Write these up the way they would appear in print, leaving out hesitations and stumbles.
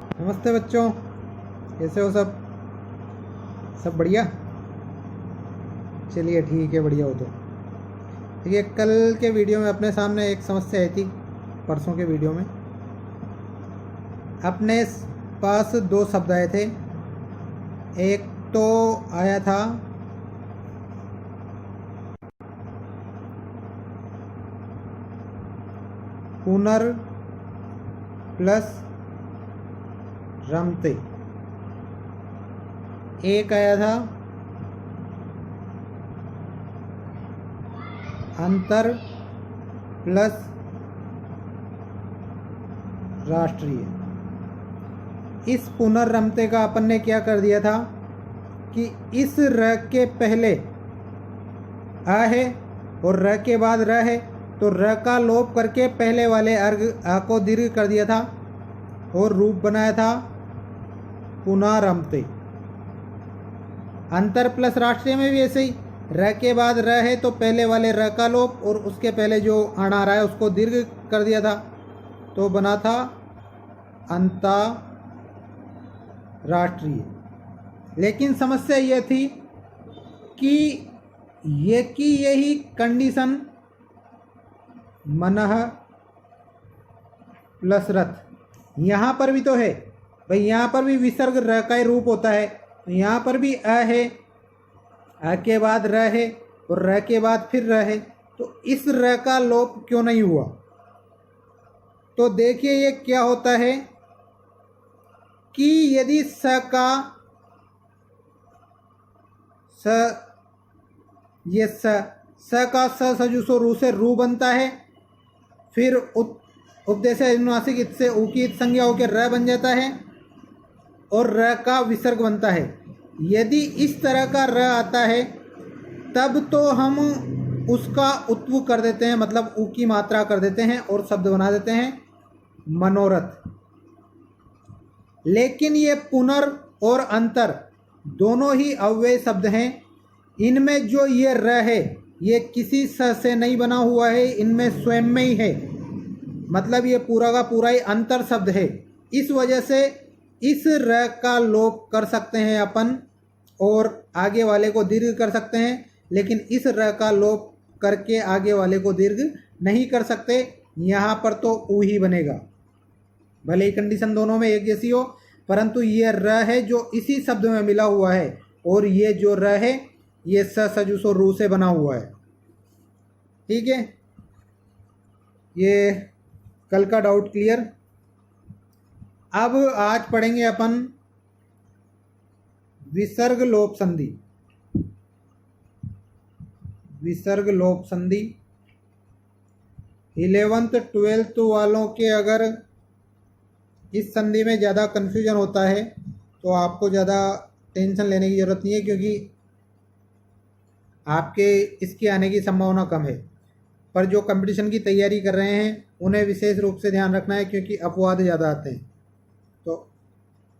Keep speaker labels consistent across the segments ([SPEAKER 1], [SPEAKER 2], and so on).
[SPEAKER 1] नमस्ते बच्चों, कैसे हो सब? सब बढ़िया। चलिए ठीक है, बढ़िया हो तो। देखिए, कल के वीडियो में अपने सामने एक समस्या आई थी। परसों के वीडियो में अपने पास दो शब्द आए थे। एक तो आया था पुनर प्लस रमते, एक आया था अंतर प्लस राष्ट्रीय। इस पुनर्रमते का अपन ने क्या कर दिया था कि इस र के पहले आ है और र के बाद र है, तो र का लोप करके पहले वाले अर्ग आ को दीर्घ कर दिया था और रूप बनाया था पुनर्रमते। अंतर प्लस राष्ट्रीय में भी ऐसे ही, र के बाद र है तो पहले वाले र का लोप और उसके पहले जो अण आ रहा है उसको दीर्घ कर दिया था, तो बना था अंतर्राष्ट्रीय। लेकिन समस्या यह थी कि यही कंडीशन मनः प्लस रथ यहाँ पर भी तो है भाई। यहाँ पर भी विसर्ग र का ही रूप होता है, तो यहाँ पर भी अ है, अ के बाद र है और र के बाद फिर र है, तो इस र का लोप क्यों नहीं हुआ? तो देखिए ये क्या होता है कि यदि स का सजुसो रू से रू बनता है, फिर उपदेश अनुनासिक इत से ऊ की इत संज्ञा होकर र बन जाता है और र का विसर्ग बनता है। यदि इस तरह का र आता है तब तो हम उसका उत्व कर देते हैं, मतलब ऊ की मात्रा कर देते हैं और शब्द बना देते हैं मनोरथ। लेकिन ये पुनर और अंतर दोनों ही अव्यय शब्द हैं। इनमें जो ये र है ये किसी स से नहीं बना हुआ है, इनमें स्वयं में ही है, मतलब ये पूरा का पूरा ही अंतर शब्द है। इस वजह से इस र का लोप कर सकते हैं अपन और आगे वाले को दीर्घ कर सकते हैं, लेकिन इस र का लोप करके आगे वाले को दीर्घ नहीं कर सकते। यहाँ पर तो ऊ ही बनेगा, भले ही कंडीशन दोनों में एक जैसी हो, परंतु ये र है जो इसी शब्द में मिला हुआ है और ये जो र है ये सजुसो रू से बना हुआ है। ठीक है, ये कल का डाउट क्लियर। अब आज पढ़ेंगे अपन विसर्ग लोप संधि। विसर्ग लोप संधि 11th 12th वालों के अगर इस संधि में ज़्यादा कन्फ्यूजन होता है तो आपको ज़्यादा टेंशन लेने की ज़रूरत नहीं है, क्योंकि आपके इसके आने की संभावना कम है। पर जो कंपटीशन की तैयारी कर रहे हैं उन्हें विशेष रूप से ध्यान रखना है, क्योंकि अपवाद ज़्यादा आते हैं। तो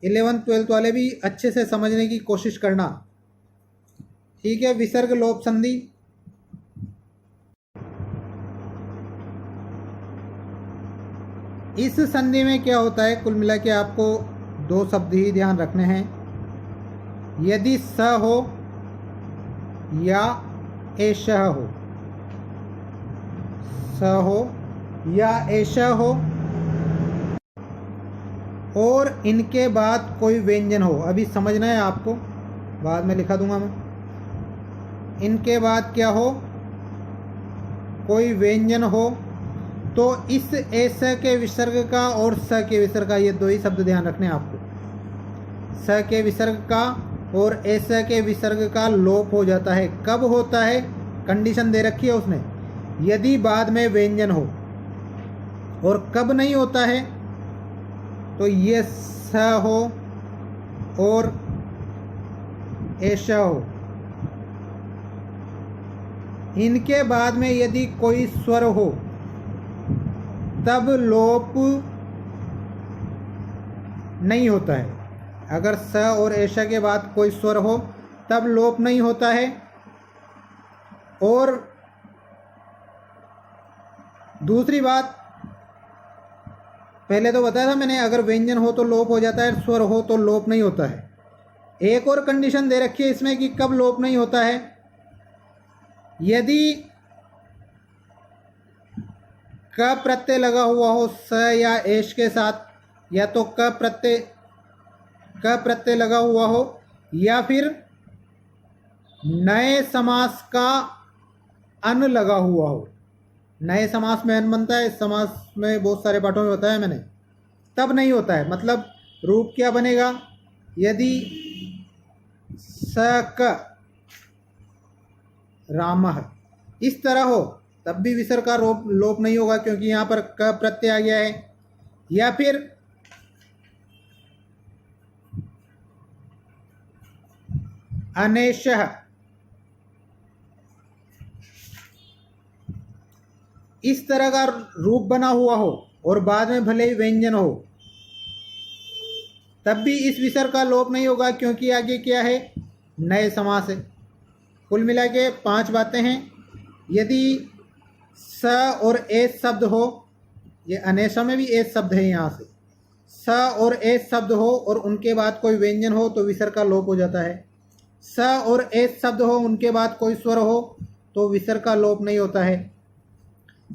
[SPEAKER 1] 11th 12th वाले भी अच्छे से समझने की कोशिश करना। ठीक है, विसर्ग लोप संधि इस संधि में क्या होता है, कुल मिला के आपको दो शब्द ही ध्यान रखने हैं। यदि स हो या एषः हो, स हो या एषः हो और इनके बाद कोई व्यंजन हो, अभी समझना है आपको, बाद में लिखा दूंगा मैं। इनके बाद क्या हो, कोई व्यंजन हो, तो इस एस के विसर्ग का और स के विसर्ग का, ये दो ही शब्द ध्यान रखने हैं आपको। स के विसर्ग का और एस के विसर्ग का लोप हो जाता है। कब होता है? कंडीशन दे रखी है उसने, यदि बाद में व्यंजन हो। और कब नहीं होता है? तो ये स हो और ऐसा हो, इनके बाद में यदि कोई स्वर हो तब लोप नहीं होता है। अगर स और ऐसा के बाद कोई स्वर हो तब लोप नहीं होता है। और दूसरी बात, पहले तो बताया था मैंने, अगर व्यंजन हो तो लोप हो जाता है, स्वर हो तो लोप नहीं होता है। एक और कंडीशन दे रखी है इसमें कि कब लोप नहीं होता है। यदि क प्रत्यय लगा हुआ हो स या एश के साथ, या तो क प्रत्यय लगा हुआ हो, या फिर नए समास का अन लगा हुआ हो। नए समास में अन बनता है, इस समास में बहुत सारे पाठों में बताया मैंने, तब नहीं होता है। मतलब रूप क्या बनेगा, यदि स क रामः इस तरह हो तब भी विसर्ग का लोप नहीं होगा, क्योंकि यहाँ पर क प्रत्यय आ गया है। या फिर अनेशः इस तरह का रूप बना हुआ हो और बाद में भले ही व्यंजन हो, तब भी इस विसर्ग का लोप नहीं होगा, क्योंकि आगे क्या है, नए समास है। कुल मिला के 5 बातें हैं। यदि स और एस शब्द हो, ये अनेशा में भी एस शब्द है, यहाँ से स और एस शब्द हो और उनके बाद कोई व्यंजन हो तो विसर्ग का लोप हो जाता है। स और एस शब्द हो, उनके बाद कोई स्वर हो तो विसर्ग का लोप नहीं होता है।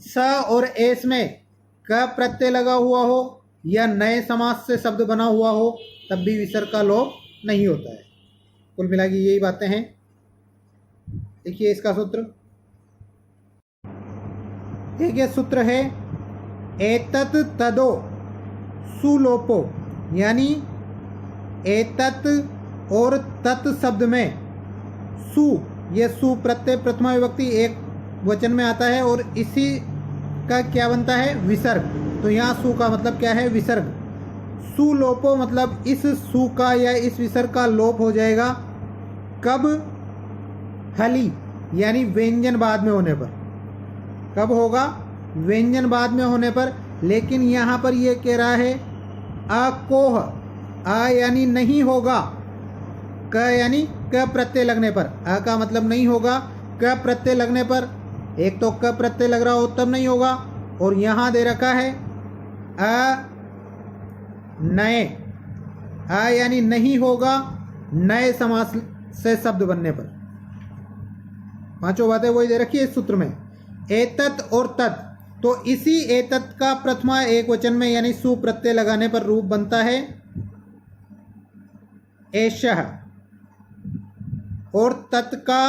[SPEAKER 1] स और एस में क प्रत्यय लगा हुआ हो या नए समास से शब्द बना हुआ हो, तब भी विसर्ग का लोप नहीं होता है। कुल मिला के यही बातें हैं। देखिए इसका सूत्र, देखिए सूत्र है एतत् तदो सुलोपो, यानी एतत् और तत् शब्द में सु, ये सु प्रत्यय प्रथमा विभक्ति एक वचन में आता है और इसी का क्या बनता है, विसर्ग। तो यहाँ सु का मतलब क्या है, विसर्ग। सुलोपो मतलब इस सु का या इस विसर्ग का लोप हो जाएगा। कब, हली यानी व्यंजन बाद में होने पर। कब होगा, व्यंजन बाद में होने पर। लेकिन यहाँ पर ये कह रहा है अकोह, आ यानी नहीं होगा, क यानी क प्रत्यय लगने पर। अ का मतलब नहीं होगा, क प्रत्यय लगने पर। एक तो क प्रत्यय लग रहा हो तब नहीं होगा, और यहाँ दे रखा है अ नए, अ यानी नहीं होगा नए समास से शब्द बनने पर। 5 बातें वही दे रखी है इस सूत्र में। एतत् और तत्, तो इसी एतत् का प्रथमा एक वचन में यानी सु प्रत्यय लगाने पर रूप बनता है एषः, और तत् का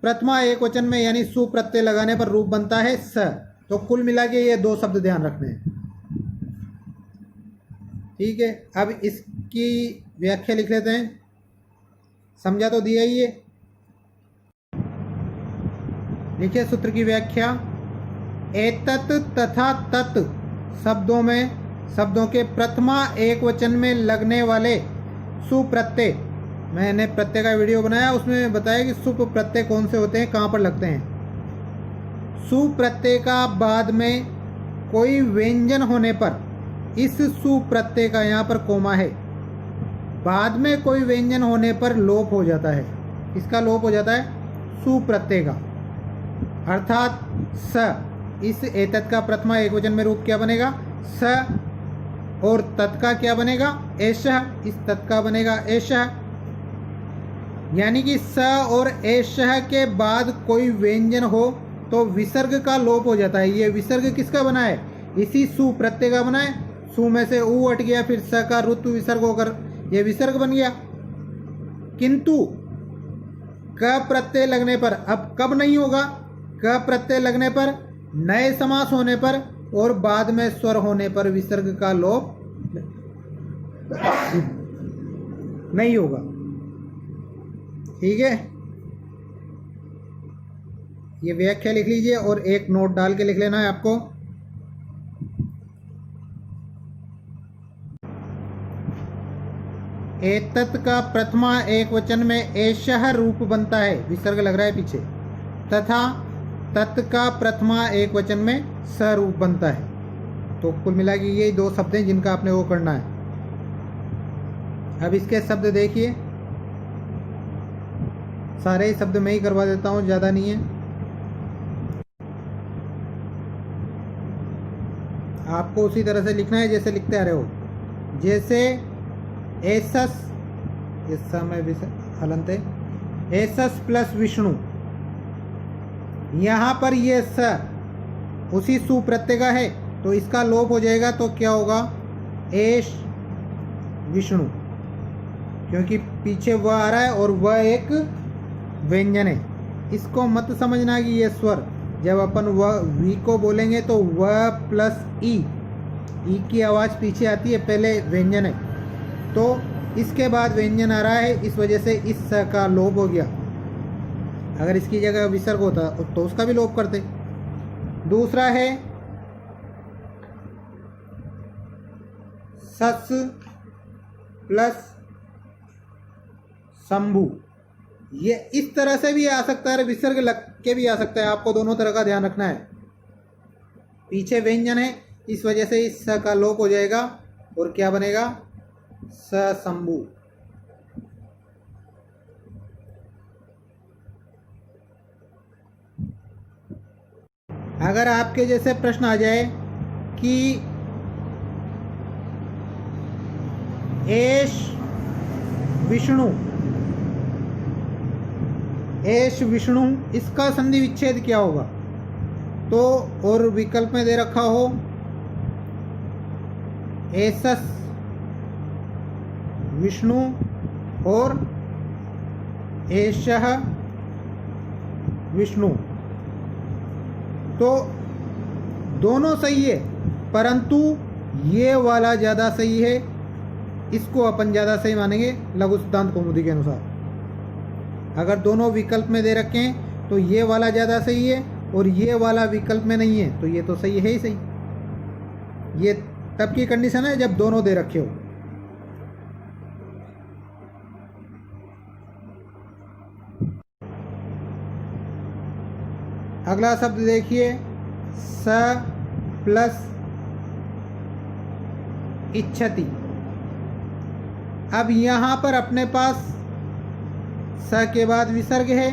[SPEAKER 1] प्रथमा एक वचन में यानी सु प्रत्यय लगाने पर रूप बनता है स। तो कुल मिला के ये 2 शब्द ध्यान रखने हैं। ठीक है, अब इसकी व्याख्या लिख लेते हैं। समझा तो दिया ही है। लिखिए सूत्र की व्याख्या, एतत् तथा तत् शब्दों में, शब्दों के प्रथमा एक वचन में लगने वाले सुप प्रत्यय, मैंने प्रत्यय का वीडियो बनाया, उसमें बताया कि सुप प्रत्यय कौन से होते हैं, कहाँ पर लगते हैं। सुप प्रत्यय का बाद में कोई व्यंजन होने पर, इस सुप प्रत्यय का यहाँ पर कोमा है, बाद में कोई व्यंजन होने पर लोप हो जाता है। इसका लोप हो जाता है सुप प्रत्यय का, अर्थात स। इस एतत् का प्रथमा एक वचन में रूप क्या बनेगा, स, और तत् का क्या बनेगा, एषः। इस तत् का बनेगा एषः, यानी कि स और एषः के बाद कोई व्यंजन हो तो विसर्ग का लोप हो जाता है। ये विसर्ग किसका बना है, इसी सु प्रत्यय का बना है। सु में से उ हट गया, फिर स का ऋतु विसर्ग होकर ये विसर्ग बन गया। किंतु क प्रत्यय लगने पर, अब कब नहीं होगा, क प्रत्यय लगने पर, नए समास होने पर और बाद में स्वर होने पर विसर्ग का लोप नहीं होगा। ठीक है, ये व्याख्या लिख लीजिए और एक नोट डाल के लिख लेना है आपको। एतत् का प्रथमा एक वचन में एषः रूप बनता है, विसर्ग लग रहा है पीछे, तथा तत् का प्रथमा एक वचन में स रूप बनता है। तो कुल मिला के ये 2 शब्द हैं जिनका आपने वो करना है। अब इसके शब्द देखिए, सारे शब्द मैं ही करवा देता हूँ, ज़्यादा नहीं है। आपको उसी तरह से लिखना है जैसे लिखते आ रहे हो। जैसे एसस, इस समय हलंत है, एसस प्लस विष्णु, यहाँ पर ये स उसी सु प्रत्यय का है तो इसका लोप हो जाएगा, तो क्या होगा एश विष्णु, क्योंकि पीछे वह आ रहा है और वह एक व्यंजन है। इसको मत समझना कि ये स्वर, जब अपन वह वी को बोलेंगे तो वह प्लस ई की आवाज़ पीछे आती है, पहले व्यंजन है तो इसके बाद व्यंजन आ रहा है, इस वजह से इस स का लोप हो गया। अगर इसकी जगह विसर्ग होता तो उसका भी लोप करते। दूसरा है सस प्लस शंभु, ये इस तरह से भी आ सकता है, विसर्ग लग के भी आ सकता है, आपको दोनों तरह का ध्यान रखना है। पीछे व्यंजन है इस वजह से इस स का लोप हो जाएगा और क्या बनेगा शंभु। अगर आपके जैसे प्रश्न आ जाए कि एश विष्णु, एश विष्णु, इसका संधि विच्छेद क्या होगा, तो और विकल्प में दे रखा हो एसस विष्णु और एषः विष्णु, तो दोनों सही है, परंतु ये वाला ज़्यादा सही है, इसको अपन ज़्यादा सही मानेंगे लघु सिद्धांत कौमुदी के अनुसार। अगर दोनों विकल्प में दे रखे हैं तो ये वाला ज़्यादा सही है और ये वाला विकल्प में नहीं है तो ये तो सही है ही सही। ये तब की कंडीशन है जब दोनों दे रखे हो। अगला शब्द देखिए स प्लस इच्छति। अब यहाँ पर अपने पास स के बाद विसर्ग है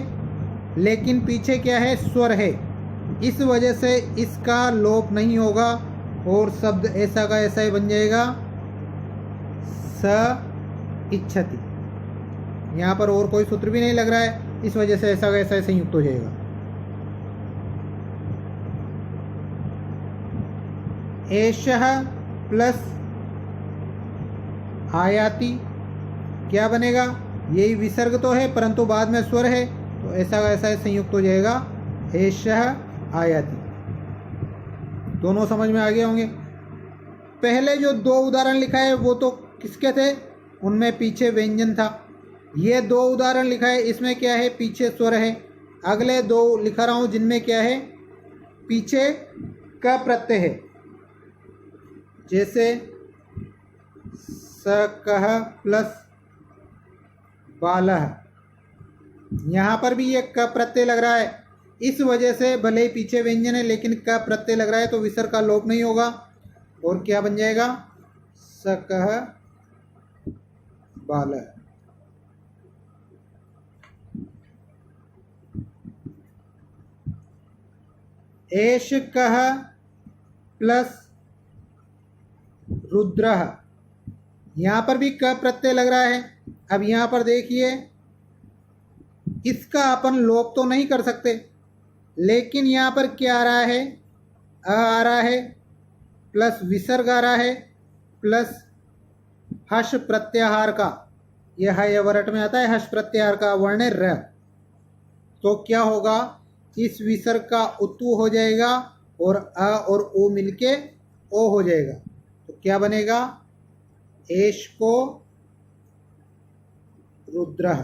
[SPEAKER 1] लेकिन पीछे क्या है स्वर है, इस वजह से इसका लोप नहीं होगा और शब्द ऐसा का ऐसा ही बन जाएगा स इच्छति। यहाँ पर और कोई सूत्र भी नहीं लग रहा है, इस वजह से ऐसा का ऐसा संयुक्त हो जाएगा। एषः प्लस आयाति क्या बनेगा, यही विसर्ग तो है परंतु बाद में स्वर है तो ऐसा का ऐसा संयुक्त हो जाएगा एषः आयाति। दोनों समझ में आ गए होंगे। पहले जो दो उदाहरण लिखा है वो तो किसके थे, उनमें पीछे व्यंजन था। ये दो उदाहरण लिखा है इसमें क्या है पीछे स्वर है। अगले दो लिखा रहा हूँ जिनमें क्या है पीछे क प्रत्यय है, जैसे सकह प्लस बालह, यहाँ पर भी ये क प्रत्यय लग रहा है, इस वजह से भले ही पीछे व्यंजन है लेकिन क प्रत्यय लग रहा है तो विसर्ग का लोप नहीं होगा और क्या बन जाएगा सकह बालह। एष कह प्लस रुद्रः, यहाँ पर भी क प्रत्यय लग रहा है। अब यहाँ पर देखिए इसका अपन लोप तो नहीं कर सकते लेकिन यहाँ पर क्या आ रहा है आ रहा है प्लस विसर्ग आ रहा है प्लस हर्ष प्रत्याहार का, यह है वरट में आता है हर्ष प्रत्याहार का वर्ण र, तो क्या होगा इस विसर्ग का उत्तु हो जाएगा और अ और ओ मिलके ओ हो जाएगा, तो क्या बनेगा एश को रुद्रः।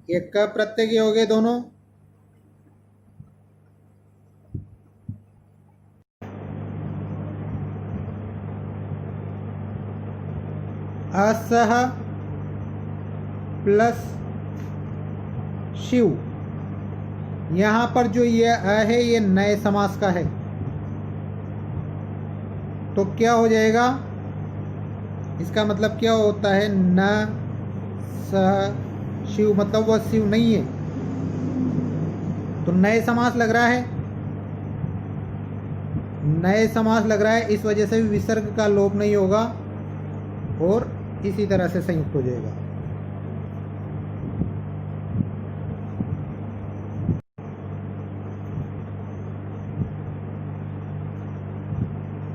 [SPEAKER 1] ये क प्रत्यय के हो गए दोनों। असह प्लस शिव, यहाँ पर जो ये अ है ये नए समास का है तो क्या हो जाएगा, इसका मतलब क्या होता है न सह शिव, मतलब वह शिव नहीं है तो नए समास लग रहा है। नए समास लग रहा है, इस वजह से भी विसर्ग का लोप नहीं होगा और इसी तरह से संयुक्त हो जाएगा।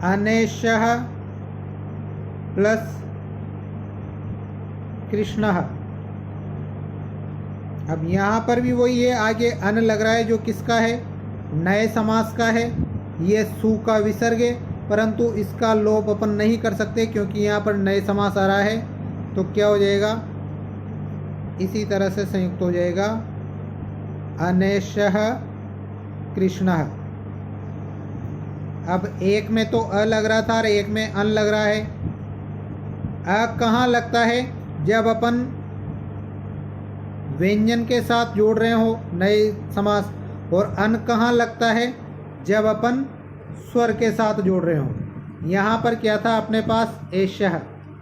[SPEAKER 1] अनेशः प्लस कृष्णः। अब यहाँ पर भी वही है, आगे अन लग रहा है जो किसका है, नए समास का है। ये सु का विसर्ग है, परंतु इसका लोप अपन नहीं कर सकते क्योंकि यहाँ पर नए समास आ रहा है। तो क्या हो जाएगा, इसी तरह से संयुक्त हो जाएगा अनेशः कृष्णः। अब एक में तो अ लग रहा था और एक में अन लग रहा है। अ कहाँ लगता है, जब अपन व्यंजन के साथ जोड़ रहे हो नए समास, और अन कहाँ लगता है, जब अपन स्वर के साथ जोड़ रहे हो। यहाँ पर क्या था अपने पास एशः,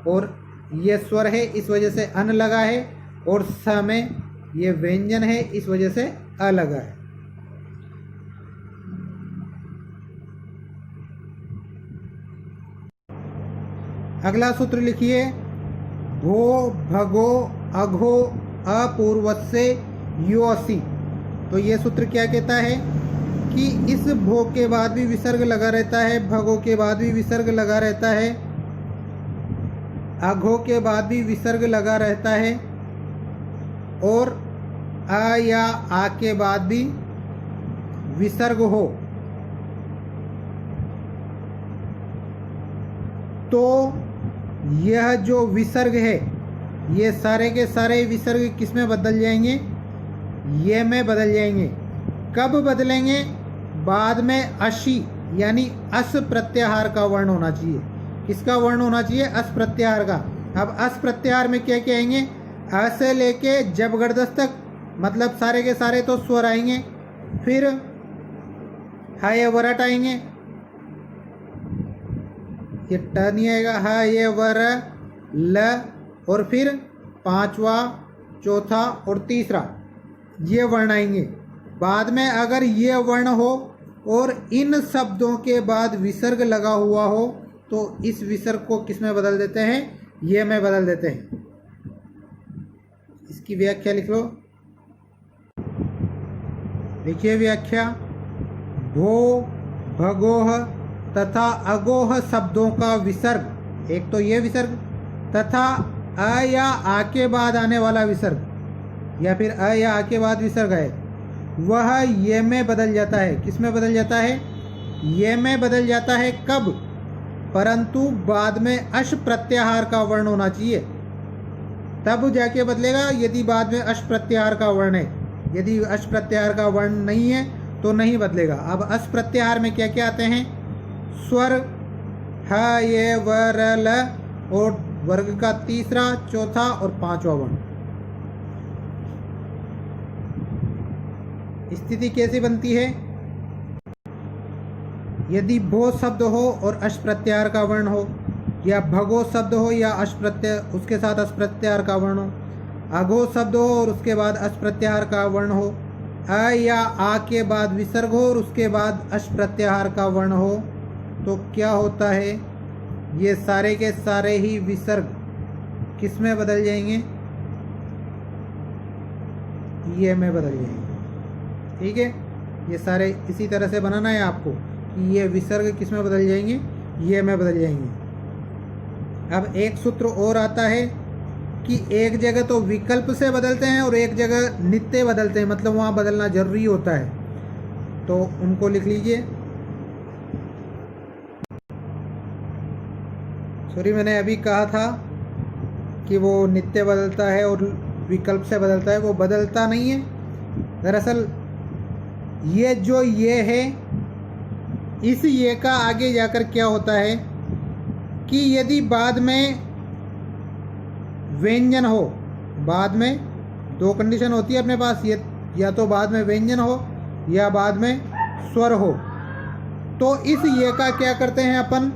[SPEAKER 1] और ये स्वर है इस वजह से अन लगा है, और स में ये व्यंजन है इस वजह से अ लगा है। अगला सूत्र लिखिए, भो भगो अघो अपूर्वस्य योऽसि। तो ये सूत्र क्या कहता है कि इस भो के बाद भी विसर्ग लगा रहता है, भगो के बाद भी विसर्ग लगा रहता है, अघो के बाद भी विसर्ग लगा रहता है, और अ या आ के बाद भी विसर्ग हो तो यह जो विसर्ग है, ये सारे के सारे विसर्ग किस में बदल जाएंगे, ये में बदल जाएंगे। कब बदलेंगे, बाद में अशी यानी अस प्रत्याहार का वर्ण होना चाहिए। किसका वर्ण होना चाहिए, अस प्रत्याहार का। अब अस प्रत्याहार में क्या क्या आएंगे, अ से लेके जब गर्दस तक, मतलब सारे के सारे तो स्वर आएंगे, फिर हा ये वरट आएंगे, ये ट नहीं आएगा, हा ये वर ल, और फिर पांचवा, चौथा और तीसरा ये वर्ण आएंगे। बाद में अगर ये वर्ण हो और इन शब्दों के बाद विसर्ग लगा हुआ हो तो इस विसर्ग को किस में बदल देते हैं, ये में बदल देते हैं। इसकी व्याख्या लिख लो, देखिए व्याख्या, भो भगोह तथा अगोह शब्दों का विसर्ग, एक तो ये विसर्ग, तथा अ या आ के बाद आने वाला विसर्ग, या फिर अ या आ के बाद विसर्ग है, वह ये में बदल जाता है। किस में बदल जाता है, ये में बदल जाता है। कब, परंतु बाद में अश प्रत्याहार का वर्ण होना चाहिए, तब जाके बदलेगा। यदि बाद में अश प्रत्याहार का वर्ण है, यदि अश प्रत्याहार का वर्ण नहीं है तो नहीं बदलेगा। अब अश प्रत्याहार में क्या क्या आते हैं, स्वर ह ये वर ल, और वर्ग का तीसरा, चौथा और पांचवा वर्ण। स्थिति कैसी बनती है, यदि भो शब्द हो और अश प्रत्याहार का वर्ण हो, या भगो शब्द हो या अश प्रत्यय उसके साथ अश प्रत्याहार का वर्ण हो, अघो शब्द हो और उसके बाद अश प्रत्याहार का वर्ण हो, अ या आ के बाद विसर्ग हो और उसके बाद अश प्रत्याहार का वर्ण हो, तो क्या होता है, ये सारे के सारे ही विसर्ग किस में बदल जाएंगे, ये में बदल जाएंगे। ठीक है, ये सारे इसी तरह से बनाना है आपको कि ये विसर्ग किस में बदल जाएंगे, ये में बदल जाएंगे। अब एक सूत्र और आता है कि एक जगह तो विकल्प से बदलते हैं और एक जगह नित्य बदलते हैं, मतलब वहाँ बदलना जरूरी होता है, तो उनको लिख लीजिए। सॉरी, मैंने अभी कहा था कि वो नित्य बदलता है और विकल्प से बदलता है, वो बदलता नहीं है। दरअसल ये जो ये है, इस ये का आगे जाकर क्या होता है कि यदि बाद में व्यंजन हो, बाद में दो कंडीशन होती है अपने पास, ये या तो बाद में व्यंजन हो या बाद में स्वर हो, तो इस ये का क्या करते हैं अपन,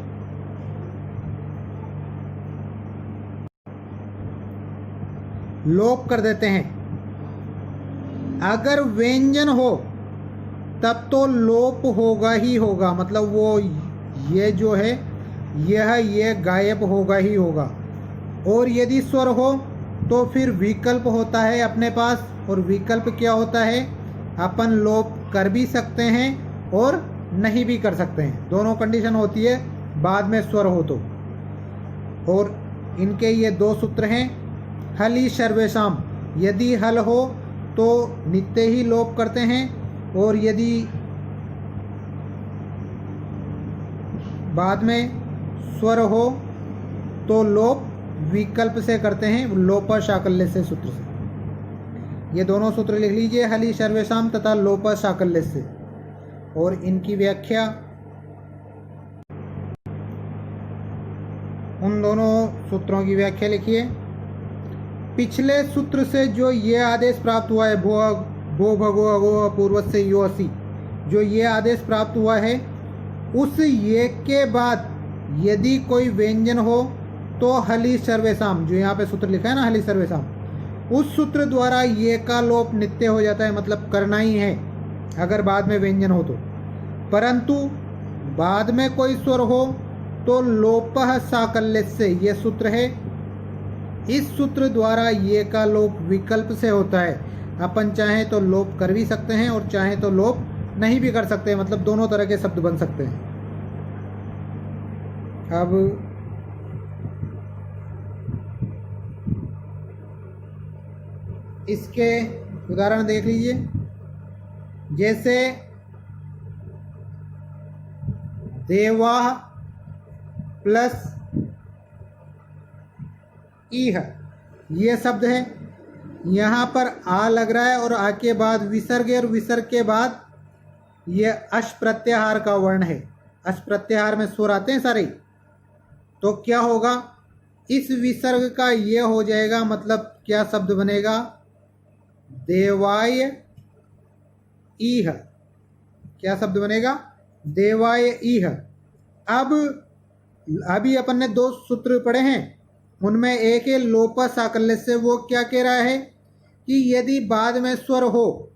[SPEAKER 1] लोप कर देते हैं। अगर व्यंजन हो तब तो लोप होगा ही होगा, मतलब वो ये जो है ये गायब होगा ही होगा। और यदि स्वर हो तो फिर विकल्प होता है अपने पास, और विकल्प क्या होता है, अपन लोप कर भी सकते हैं और नहीं भी कर सकते हैं, दोनों कंडीशन होती है बाद में स्वर हो तो। और इनके ये दो सूत्र हैं। हलि सर्वेषाम, यदि हल हो तो नित्य ही लोप करते हैं, और यदि बाद में स्वर हो तो लोप विकल्प से करते हैं, लोप शाकल्य से सूत्र से। ये दोनों सूत्र लिख लीजिए, हलि सर्वेषाम तथा लोप शाकल्य से। और इनकी व्याख्या, उन दोनों सूत्रों की व्याख्या लिखिए। पिछले सूत्र से जो ये आदेश प्राप्त हुआ है, भो भगो अगो पूर्व से यो असी, जो ये आदेश प्राप्त हुआ है, उस ये के बाद यदि कोई व्यंजन हो तो हलि सर्वेषाम, जो यहाँ पे सूत्र लिखा है ना हलि सर्वेषाम, उस सूत्र द्वारा ये का लोप नित्य हो जाता है, मतलब करना ही है अगर बाद में व्यंजन हो तो। परंतु बाद में कोई स्वर हो तो लोपः साकल्य से, ये सूत्र है, इस सूत्र द्वारा ये का लोप विकल्प से होता है। अपन चाहें तो लोप कर भी सकते हैं और चाहें तो लोप नहीं भी कर सकते हैं, मतलब दोनों तरह के शब्द बन सकते हैं। अब इसके उदाहरण देख लीजिए। जैसे देवा प्लस ईह, ये शब्द है, यहाँ पर आ लग रहा है और आ के बाद विसर्ग है, और विसर्ग के बाद ये अश प्रत्याहार का वर्ण है। अश प्रत्याहार में स्वर आते हैं सारे, तो क्या होगा, इस विसर्ग का ये हो जाएगा, मतलब क्या शब्द बनेगा, देवाय ईह। क्या शब्द बनेगा, देवाय ईह। अब अभी अपन ने दो सूत्र पढ़े हैं, उनमें एक है लोप साकल्य से। वो क्या कह रहा है कि यदि बाद में स्वर हो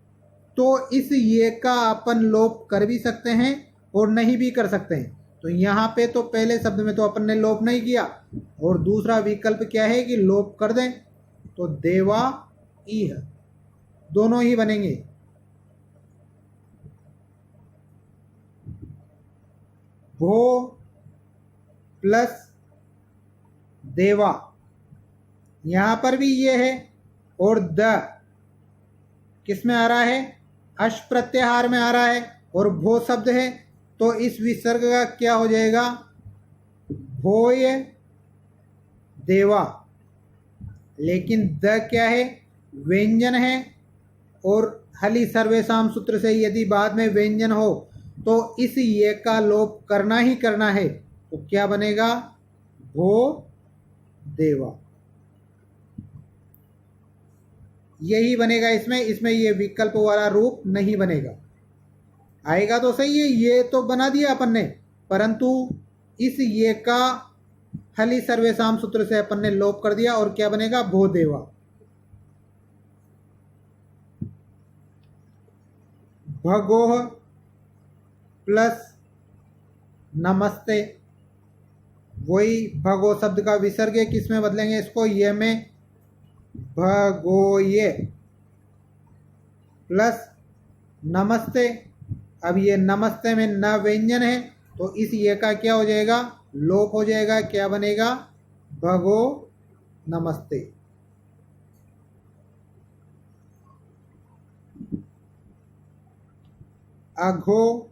[SPEAKER 1] तो इस ये का अपन लोप कर भी सकते हैं और नहीं भी कर सकते हैं। तो यहाँ पे तो पहले शब्द में तो अपन ने लोप नहीं किया, और दूसरा विकल्प क्या है कि लोप कर दें, तो देवा ईह दोनों ही बनेंगे। भो प्लस देवा, यहाँ पर भी ये है, और द किस में आ रहा है, अश प्रत्याहार में आ रहा है, और भो शब्द है, तो इस विसर्ग का क्या हो जाएगा, भोय देवा। लेकिन द क्या है, व्यंजन है, और हलि सर्वेषाम सूत्र से यदि बाद में व्यंजन हो तो इस ये का लोप करना ही करना है, तो क्या बनेगा, भो देवा। यही बनेगा इसमें ये विकल्प वाला रूप नहीं बनेगा। आएगा तो सही है, ये तो बना दिया अपन ने, परंतु इस ये का हलि सर्वेषाम सूत्र से अपन ने लोप कर दिया, और क्या बनेगा, भो देवा। भगोह प्लस नमस्ते, वही भगो शब्द का विसर्ग है, किस में बदलेंगे इसको, ये में, भगोये प्लस नमस्ते। अब ये नमस्ते में न व्यंजन है, तो इस ये का क्या हो जाएगा, लोप हो जाएगा, क्या बनेगा, भगो नमस्ते। अघो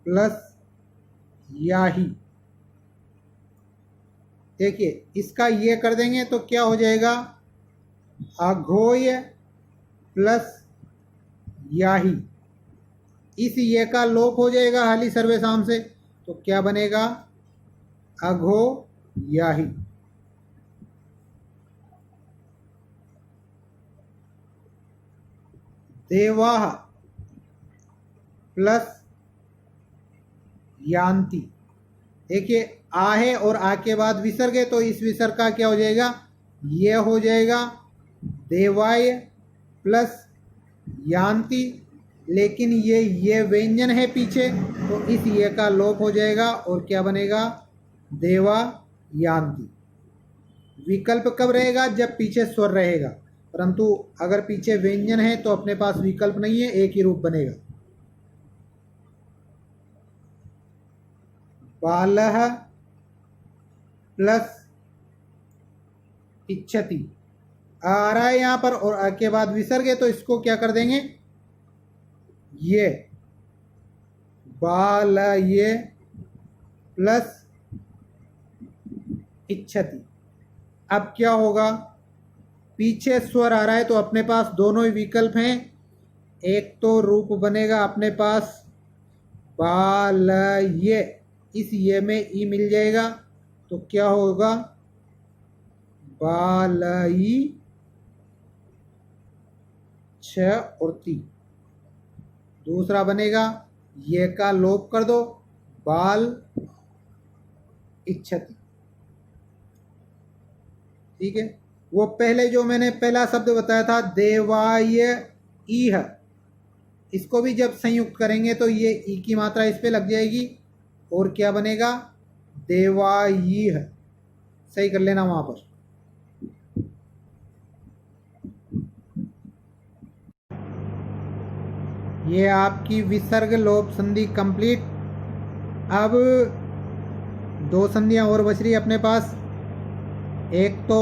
[SPEAKER 1] प्लस याही, देखिए इसका ये कर देंगे तो क्या हो जाएगा, अघोय प्लस याही। इस ये का लोप हो जाएगा हलि सर्वेषाम से, तो क्या बनेगा, अघो याही। देवाः प्लस यान्ति, देखिए आ है और आ के बाद विसर्ग है, तो इस विसर्ग का क्या हो जाएगा, ये हो जाएगा देवाय प्लस यान्ति, लेकिन ये व्यंजन है पीछे, तो इस ये का लोप हो जाएगा और क्या बनेगा? देवा यान्ति। विकल्प कब रहेगा? जब पीछे स्वर रहेगा, परंतु अगर पीछे व्यंजन है तो अपने पास विकल्प नहीं है, एक ही रूप बनेगा। बालः प्लस इच्छति आ रहा है यहाँ पर, और अ के बाद विसर्ग है, तो इसको क्या कर देंगे? ये बालये प्लस इच्छति। अब क्या होगा? पीछे स्वर आ रहा है तो अपने पास दोनों ही विकल्प हैं। एक तो रूप बनेगा अपने पास बालये, इस ये में ई मिल जाएगा, तो क्या होगा? बालई छ और ती। दूसरा बनेगा ये का लोप कर दो, बाल इच्छति। ठीक है, वो पहले जो मैंने पहला शब्द बताया था देवाय ईह, इसको भी जब संयुक्त करेंगे तो ये ई की मात्रा इस पे लग जाएगी और क्या बनेगा? देवायीह। सही कर लेना वहां पर। ये आपकी विसर्ग लोप संधि कंप्लीट। अब दो संधियां और बच रही अपने पास। एक तो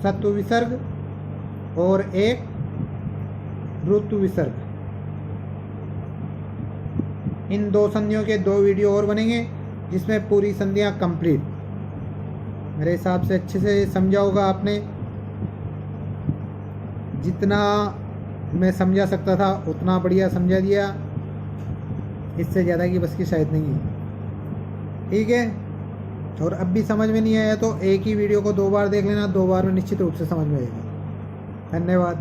[SPEAKER 1] सत्व विसर्ग और एक ऋतु विसर्ग। इन दो संधियों के दो वीडियो और बनेंगे जिसमें पूरी संधियां कंप्लीट। मेरे हिसाब से अच्छे से समझा होगा आपने। जितना मैं समझा सकता था उतना बढ़िया समझा दिया, इससे ज़्यादा की बस की शायद नहीं है। ठीक है, और अब भी समझ में नहीं आया तो एक ही वीडियो को 2 बार देख लेना, 2 बार में निश्चित रूप से समझ में आएगा। धन्यवाद।